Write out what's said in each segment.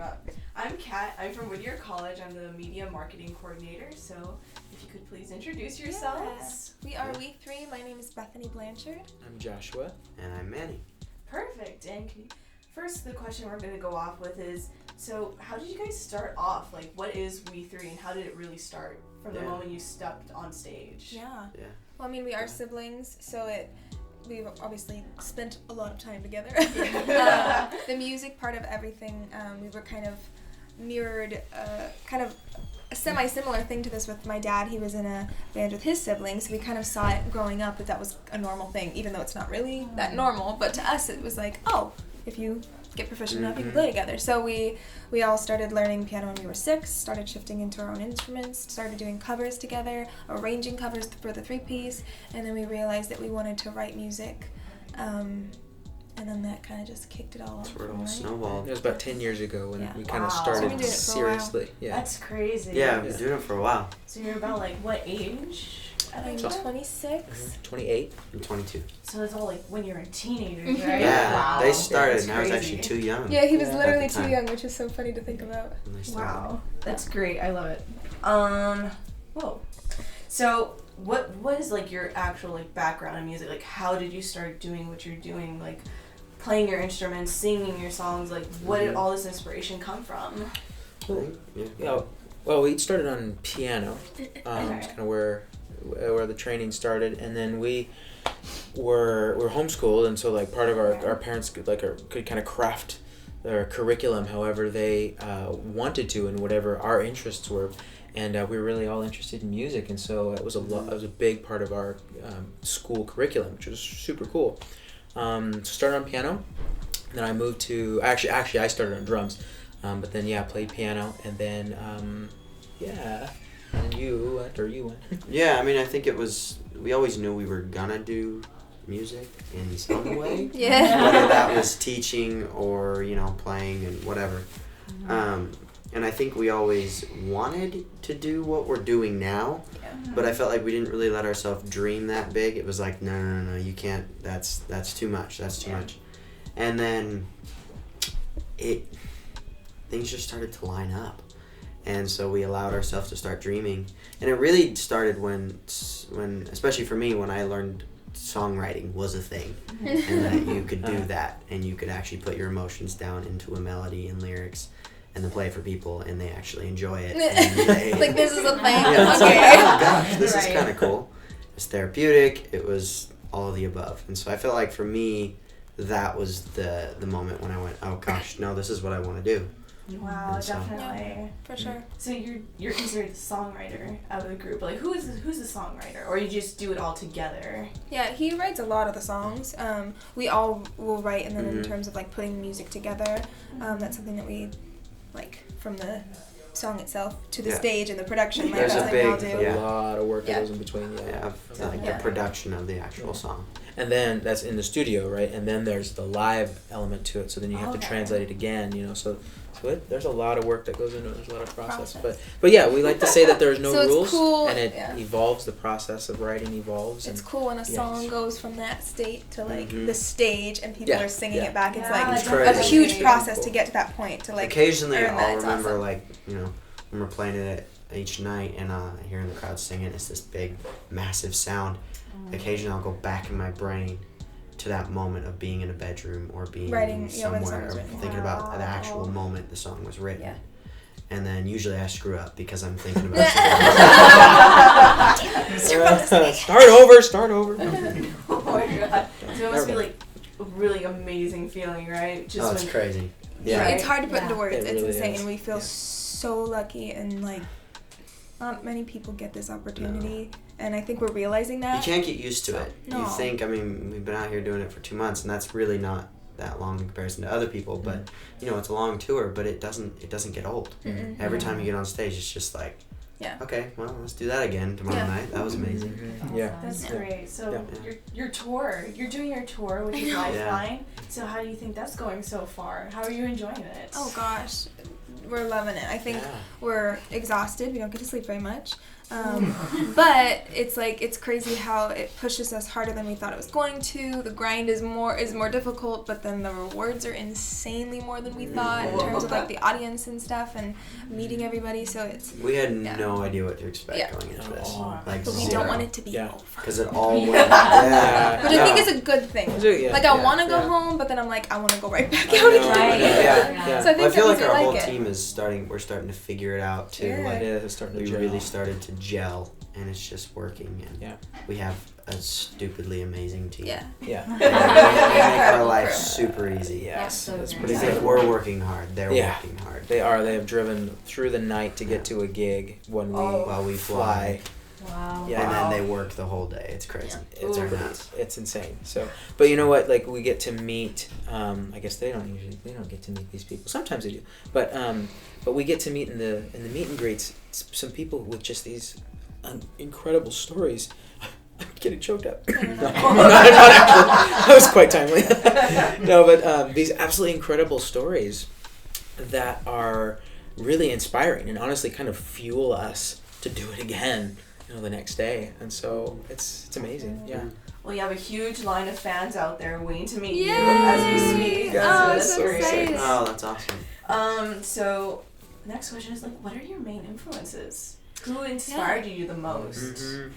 I'm Kat. I'm from Whittier College. I'm the media marketing coordinator. So if you could please introduce yourselves. We are We Three. My name is Bethany Blanchard. I'm Joshua. And I'm Manny. Perfect. And first, the question we're going to go off with is, so how did you guys start off? Like, what is We Three and how did it really start from the moment you stepped on stage? Yeah. Well, I mean, we are siblings, so we've obviously spent a lot of time together. The music part of everything, we were kind of mirrored, kind of a semi-similar thing to this with my dad. He was in a band with his siblings. We kind of saw it growing up that was a normal thing, even though it's not really that normal. But to us, it was like, oh, if you get proficient enough, you can play together. So we all started learning piano when we were 6, started shifting into our own instruments, started doing covers together, arranging covers for the 3-piece, and then we realized that we wanted to write music. And then that kind of just kicked it all off. That's where it all snowballed. It was about 10 years ago when we kind of So started we've been doing it for a while. seriously. Yeah. That's crazy. Yeah, I've been doing it for a while. So you're about like what age? I'm 26. 28. I'm 22. So it's all like when you're a teenager, right? Yeah, Wow. they started That's and I was crazy. actually too young. Yeah, he was Yeah. literally At the too time. young, which is so funny to think about. When they started. Wow, that's great. I love it. Whoa. So what is like your actual like background in music? Like, how did you start doing what you're doing? Like, playing your instruments, singing your songs. Like, what did all this inspiration come from? Yeah. Well, we started on piano. It's kind of where the training started, and then we were homeschooled, and so like part of our parents could kind of craft their curriculum however they wanted to, and whatever our interests were, and we were really all interested in music, and so it was a big part of our school curriculum, which was super cool. So started on piano, and then I moved to actually I started on drums, but then played piano, and then and you went. Yeah, I mean, I think we always knew we were gonna do music in some way. Yeah. Whether that was teaching or, playing and whatever. And I think we always wanted to do what we're doing now, but I felt like we didn't really let ourselves dream that big. It was like, no, you can't, that's too much, much. And then things just started to line up. And so we allowed ourselves to start dreaming. And it really started when especially for me, when I learned songwriting was a thing. And that you could do that, and you could actually put your emotions down into a melody and lyrics, and then play it for people, and they actually enjoy it. And Like, this is a thing. yeah, it's Okay. like, oh gosh, this is kind of cool. It's therapeutic. It was all of the above. And so I felt like for me, that was the moment when I went, oh gosh, no, this is what I want to do. Wow, And so- definitely. Yeah, for sure. So you're considered the songwriter of the group. Like, who's the songwriter, or you just do it all together? Yeah, he writes a lot of the songs. We all will write, and then in terms of like putting music together, that's something that we like from the song itself to the stage and the production. Like, There's that's a something I'll big- do. A lot of work that goes in between. The production of the actual song. And then that's in the studio, right? And then there's the live element to it. So then you have to translate it again, So there's a lot of work that goes into it. There's a lot of process. But yeah, we like to say that there's no So it's rules, cool, and it evolves. The process of writing evolves. It's And cool when a song goes from that state to like the stage, and people are singing it back. It's Yeah, like it's a crazy. huge process to get to that point. To like Occasionally, earn that. I'll It's remember awesome. when we're playing it each night, and hearing the crowd singing, it's this big, massive sound. Occasionally, I'll go back in my brain to that moment of being in a bedroom or being Writing, when the song somewhere, was or written. thinking about the actual moment the song was written. Yeah. And then usually I screw up because I'm thinking about Start over. Oh my god! So it must be like a really amazing feeling, right? Just it's crazy. Yeah, Yeah. it's hard to put into words. It It's really insane. is. We feel so lucky, and like not many people get this opportunity, and I think we're realizing You that. can't get used to it. No. You think, we've been out here doing it for 2 months, and that's really not that long in comparison to other people, but it's a long tour, but it doesn't get old. Mm-mm. Every time you get on stage, it's just like, okay, well, let's do that again tomorrow night. That was amazing. Yeah. That's great. So Yeah. your tour, you're doing your tour, which is Lifeline. So how do you think that's going so far? How are you enjoying it? Oh gosh, we're loving it. I think we're exhausted. We don't get to sleep very much. But it's like it's crazy how it pushes us harder than we thought it was going to. The grind is more difficult, but then the rewards are insanely more than we thought in terms of like the audience and stuff and meeting everybody. So it's We had no idea what to expect going into this. Like but we zero. don't want it to be over. Because it all went. Yeah. Which I think is a good thing. Like I want to go home, but then I'm like I want to go right back out again. Right. So I think I feel like that our means we whole like it. team is starting. We're starting to figure it out too. Yeah. Like It's starting to we gel. really started to gel, and it's just working. And we have a stupidly amazing team. Yeah. Yeah. They make our life super easy. Yes. Yeah. That's So pretty Because good. if we're working hard, they're Yeah. working hard. They are. They have driven through the night to get to a gig when we While we fly. Wow. Yeah. And then they work the whole day. It's crazy. It's It's nuts. it's insane. So, but you know what? Like we get to meet. I guess they don't get to meet these people. Sometimes they do, but we get to meet in the meet and greets some people with just these incredible stories. I'm getting choked up. No, not actually. That was quite timely. No, but these absolutely incredible stories that are really inspiring and honestly kind of fuel us to do it again, the next day. And so it's amazing. Yeah. Well, you have a huge line of fans out there waiting to meet you Yay! as we speak. Oh, that's so great. exciting. Oh, that's awesome. So the next question is like, what are your main influences? Who inspired you the most? Mm-hmm.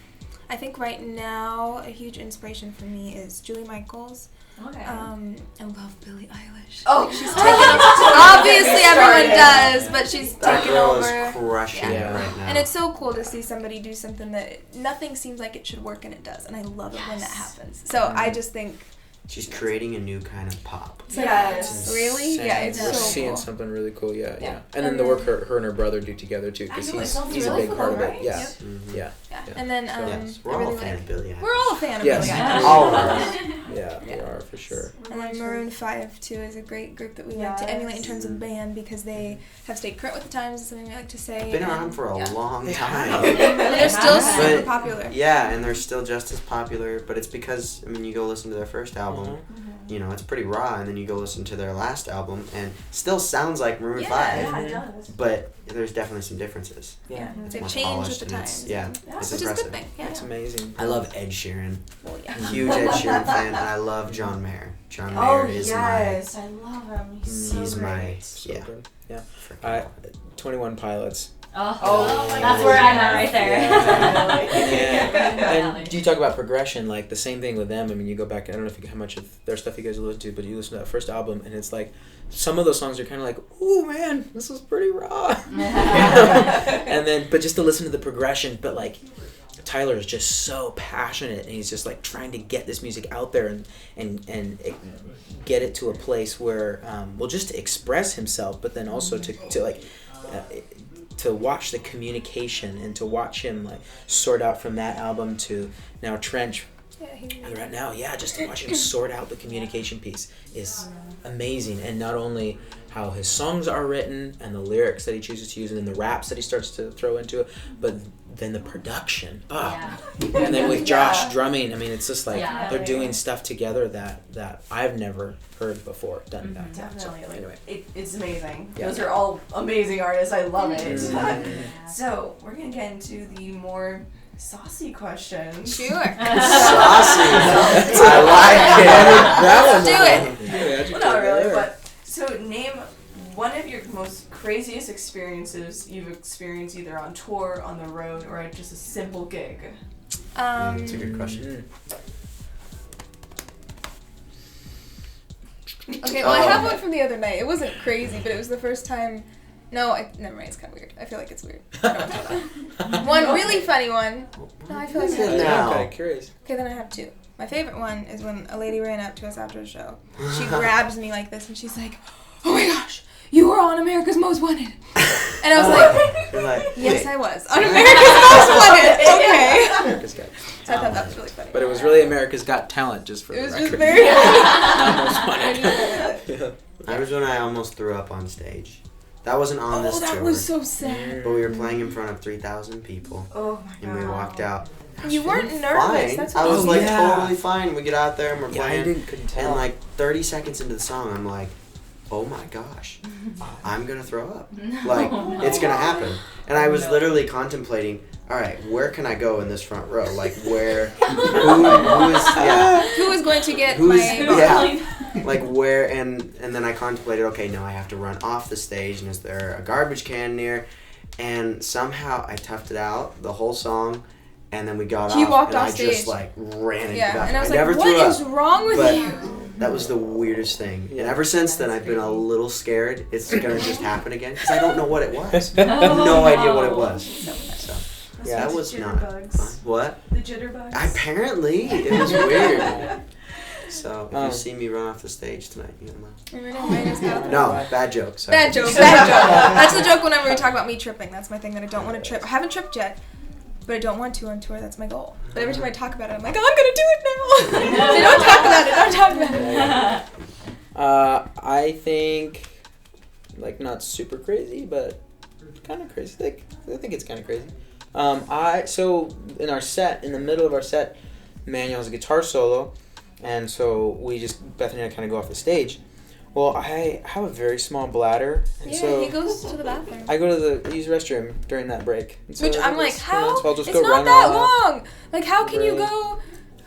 I think right now a huge inspiration for me is Julie Michaels. Okay. I love Billie Eilish. Oh, She's taken obviously everyone does, but she's That taken girl over. is crushing Yeah. it right now. And it's so cool to see somebody do something that nothing seems like it should work and it does. And I love it when that happens. So I just think She's creating a new kind of pop. Yes. Really? Insane. Yeah, it's We're so seeing cool. something really cool. Yeah. Yeah. And then the work her and her brother do together too, because I know, it he's sounds a really big cool, part of it. right? Yeah. Yep. Mm-hmm. Yeah. Yeah. Yeah. And then Yes, we're I all really a fan like of Billie Eilish. we're all a fan of Yes. Billie Eilish. All of us. Yeah, we are for sure. And then Maroon 5 too is a great group that we like to emulate in terms of band because they have stayed current with the times. Is something we like to say. Been and- around for a yeah. long They time. have. And they're still super But- popular. Yeah, and they're still just as popular, but it's because, you go listen to their first album, it's pretty raw, and then you go listen to their last album, and still sounds like Maroon 5, Yeah, it does. but there's definitely some differences. Yeah. It's They've more changed polished with the and it's- times. Yeah, Yeah. it's Which is a impressive. good thing. Yeah. It's amazing. I love Ed Sheeran. Well, yeah. Huge Ed Sheeran fan, and I love John Mayer. John Mayer Oh is yes, I love him. He's so he's great. my So yeah. good. Yeah. freaking 21 Pilots. Oh, my that's God. where I'm at right there. Yeah. And you talk about progression, like the same thing with them. I mean, you go back, I don't know how much of their stuff you guys listen to, but you listen to that first album, and it's like, some of those songs are kind of like, ooh, man, this is pretty raw. And then, but just to listen to the progression, but like, Tyler is just so passionate, and he's just like trying to get this music out there and get it to a place where, well, just to express himself, but then also to watch the communication and to watch him like sort out from that album to now Trench. And right now, just to watch him sort out the communication piece is amazing. And not only how his songs are written and the lyrics that he chooses to use and then the raps that he starts to throw into it, but then the production. Yeah. And then with Josh drumming, I mean, it's just like Yeah. they're doing stuff together that I've never heard before done that. Definitely, So, like anyway. it's amazing. Yeah. Those are all amazing artists. I love it. Mhm. So we're gonna get into the more saucy questions. Sure. Saucy. I like it. Let's do it. Well, not really, but so name one of your most craziest experiences you've experienced either on tour, on the road, or at just a simple gig. That's a good question. Okay, well, I have one from the other night. It wasn't crazy, but it was the first time. No, never mind. It's kind of weird. I feel like it's weird. I don't want to talk about it. One really funny one. No, I feel like. Is it I'm now? kind of curious. Okay, then I have two. My favorite one is when a lady ran up to us after the show. She grabs me like this and she's like, "Oh my gosh, you were on America's Most Wanted." And I was like, You're like, "Yes, I was on America's Most Wanted." Okay. America's Got So I thought that was really funny. But it was really America's Got Talent, just for It the was record. just very Not Most I Wanted. knew that was it. Yeah. I was when I almost threw up on stage. That wasn't on this Oh, that tour, was so sad. but we were playing in front of 3,000 people, Oh my god. and we walked out. You weren't nervous. Fine. That's I what was Oh, like yeah. totally fine. We get out there and we're Yeah, I playing, couldn't tell. and like 30 seconds into the song, I'm like, oh my gosh, I'm going to throw up. Like, it's going to happen. And I was literally contemplating, all right, where can I go in this front row? Like, who is going to get like where, and then I contemplated, okay, no, I have to run off the stage, and is there a garbage can near? And somehow I toughed it out, the whole song, and then we got off, and I just like ran into the bathroom. And I was never like, threw what up, is wrong with you? That was the weirdest thing. And ever since then, I've been a little scared it's going to just happen again, because I don't know what it was. I have no idea what it was. So that was not fun. What? The jitterbugs. Apparently, it was weird. So if you see me run off the stage tonight, you know. No, bad joke. Sorry. Bad joke. That's the joke whenever we talk about me tripping. That's my thing that I don't want to trip. I haven't tripped yet, but I don't want to on tour. That's my goal. But every time I talk about it, I'm like, oh, I'm going to do it now. So don't talk about it. Don't talk about it. I think, like, not super crazy, but kind of crazy. I think it's kind of crazy. So in our set, in the middle of our set, Manuel has a guitar solo, and so Bethany and I kind of go off the stage. Well, I have a very small bladder, and so he goes to the bathroom. I go to use the restroom during that break. And so which I'm like, how? So I'll just it's go not run that all long. Like, how can you go?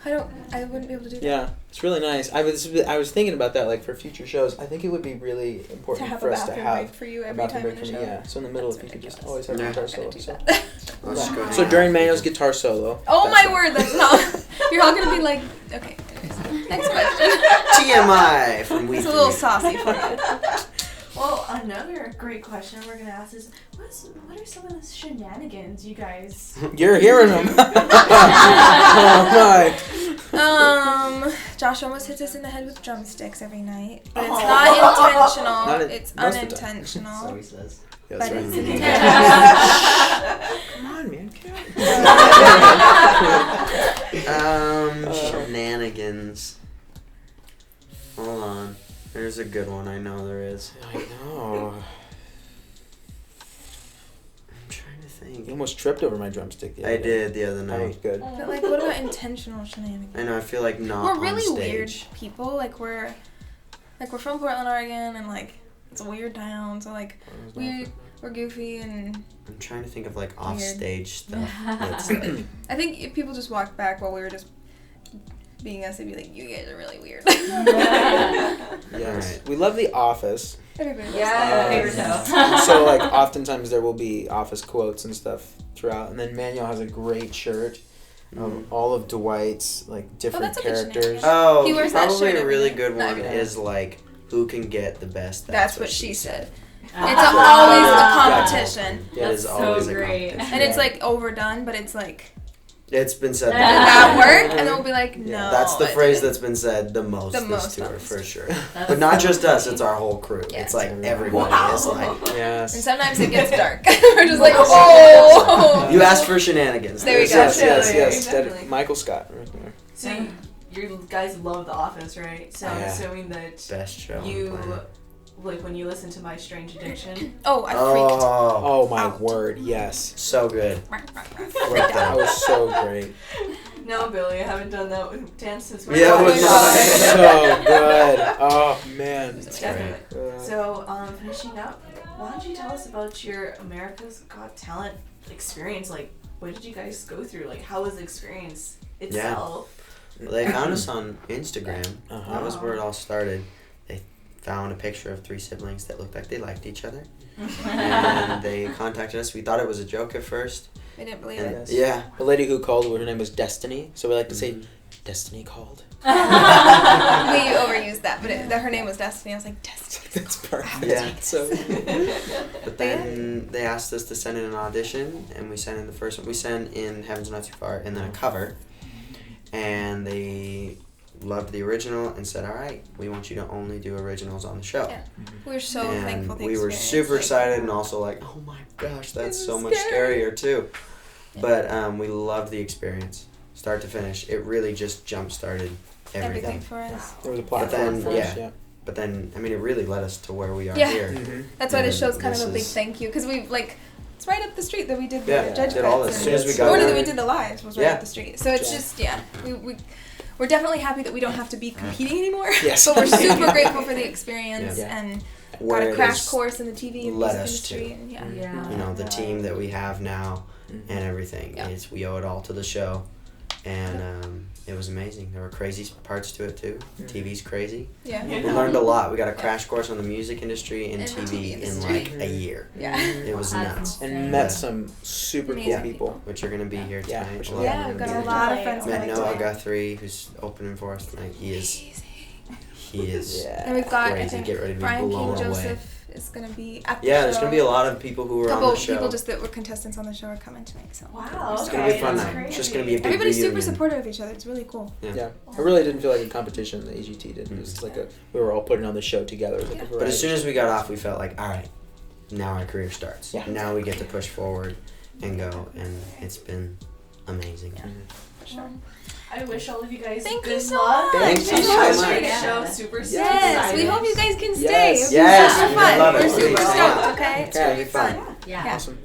I wouldn't be able to do that. Yeah, it's really nice. I was thinking about that, like, for future shows. I think it would be really important for us to have break for you every time in a show. Yeah, so in the middle, if you could just always have a guitar solo. So during Manuel's guitar solo. Oh my word, that's not. You're all gonna be like, okay. Next question. TMI from Weekly. It's a little saucy for you. Well, another great question we're gonna ask is, what are some of the shenanigans you guys? You're hearing them. Oh my. Josh almost hits us in the head with drumsticks every night, but it's not intentional. It's unintentional. So he says. Yeah, But that's it's right. intentional. Come on, man. Shenanigans. Hold on. There's a good one. I know there is. I know. I'm trying to think. You almost tripped over my drumstick the other day. did the other That was night. good. But like, what about intentional shenanigans? I know. I feel like not We're on really stage. weird people. Like we're from Portland, Oregon, and like it's a weird town. So like we're goofy and. I'm trying to think of like off-stage stuff. That's I think if people just walked back while we were just being us, they'd be like, "You guys are really weird." Yes. Right. We love The Office. Everybody loves Favorite that. show. So, like, oftentimes there will be Office quotes and stuff throughout. And then Manuel has a great shirt of all of Dwight's, like, different that's a good characters. shenanigan. Oh, He wears that probably shirt a every really day. good No, one yeah. is like, who can get the best? That's what she said. It's Ah. always a Yeah. competition, It is That's always so a great. competition. and it's like overdone, but it's like, It's been said. did that work? And then we'll be like, no. That's the it phrase didn't. that's been said the most The this most tour, on this for tour. sure. That's But not so just us, funny. it's our whole crew. Yeah. It's like everybody is like, Yes. And sometimes it gets dark. We're just like, oh. you asked for shenanigans. There we go. Yes, Definitely, yes. definitely. Michael Scott. Right there. So you guys love The Office, right? So I'm Yeah. assuming that Best show. on the you, planet. like when you listen to My Strange Addiction. Oh, I Oh, Oh, my Out. word. Yes. so good. freaked. Right That there. was so great. No, Billy, I haven't done that with dance since we Yeah, were it was So good. Oh, man. Definitely. So, finishing up, why don't you tell us about your America's Got Talent experience? Like, what did you guys go through? Like, how was the experience itself? Well, they found us on Instagram. Uh-huh. That was where it all started. They found a picture of 3 siblings that looked like they liked each other. And they contacted us. We thought it was a joke at first. I didn't believe And it. Yes. The lady who called, her name was Destiny. So we like to say, Mhm. Destiny called. We overused that, but her name was Destiny. I was like, Destiny. That's perfect. Yeah. So, But then they asked us to send in an audition, and we sent in the first one. We sent in Heaven's Not Too Far, and then a cover. And they loved the original and said, all right, we want you to only do originals on the show. Yeah. We're so and thankful the we were experience, super like- excited and also like, oh my gosh, that's This so is much scary. scarier too. But we loved the experience, start to finish. It really just jump started everything. for us. there was a But platform then, for us, yeah. But then, I mean, it really led us to where we are Yeah. here. Mm-hmm. That's why this And show's kind of a this big is- thank you, because we've like, it's right up the street that we did the Yeah, judge did all bets this. As and- soon as we got or there. that we did the lives was right Yeah. up the street. So it's Yeah. just we're definitely happy that we don't have to be competing anymore. Yes. But we're super grateful for the experience Yeah. and Where got a it crash is course in the TV and led music us industry. to. And Yeah. You know, the team that we have now Mhm. and everything. Yeah. We owe it all to the show. And it was amazing. There were crazy parts to it too. Mhm. TV's crazy. Yeah. We learned a lot. We got a crash course on the music industry and And the TV TV in industry. like a year. Yeah. It was That's nuts. insane. And met some super cool Amazing people. Which are going to be here Yeah, tonight. which A lot Yeah, of we've them got are a gonna lot of Met friends be here. coming Met Noah tonight. Guthrie, who's opening for us tonight. He is Yeah. And we've got, I crazy. think, Get ready to be Brian blown King away. Joseph is going to be at the Yeah, show. there's going to be a lot of people who were on couple the show. people just that were contestants on the show are coming tonight. So Wow. It's Okay. going to be a fun that's night. It's just crazy. going to be a big everybody's super reunion. supportive of each other. It's really cool. Yeah, it really didn't feel like a competition. The AGT did. It was just like we were all putting on the show together. It was like a But as soon variety as we got off, we felt like, all right, now our career starts. Yeah. Now we get to push forward and go, and it's been amazing. I wish all of you guys Thank good you so luck. much. Thank you It's so so much. great show. Yeah. Super Yes, we excited. hope you guys can stay. Yes. It'll be Yes, super we fun. love it. We're We're super excited. stoked. Okay, it's Okay. gonna be fun. Yeah. Yeah. Awesome.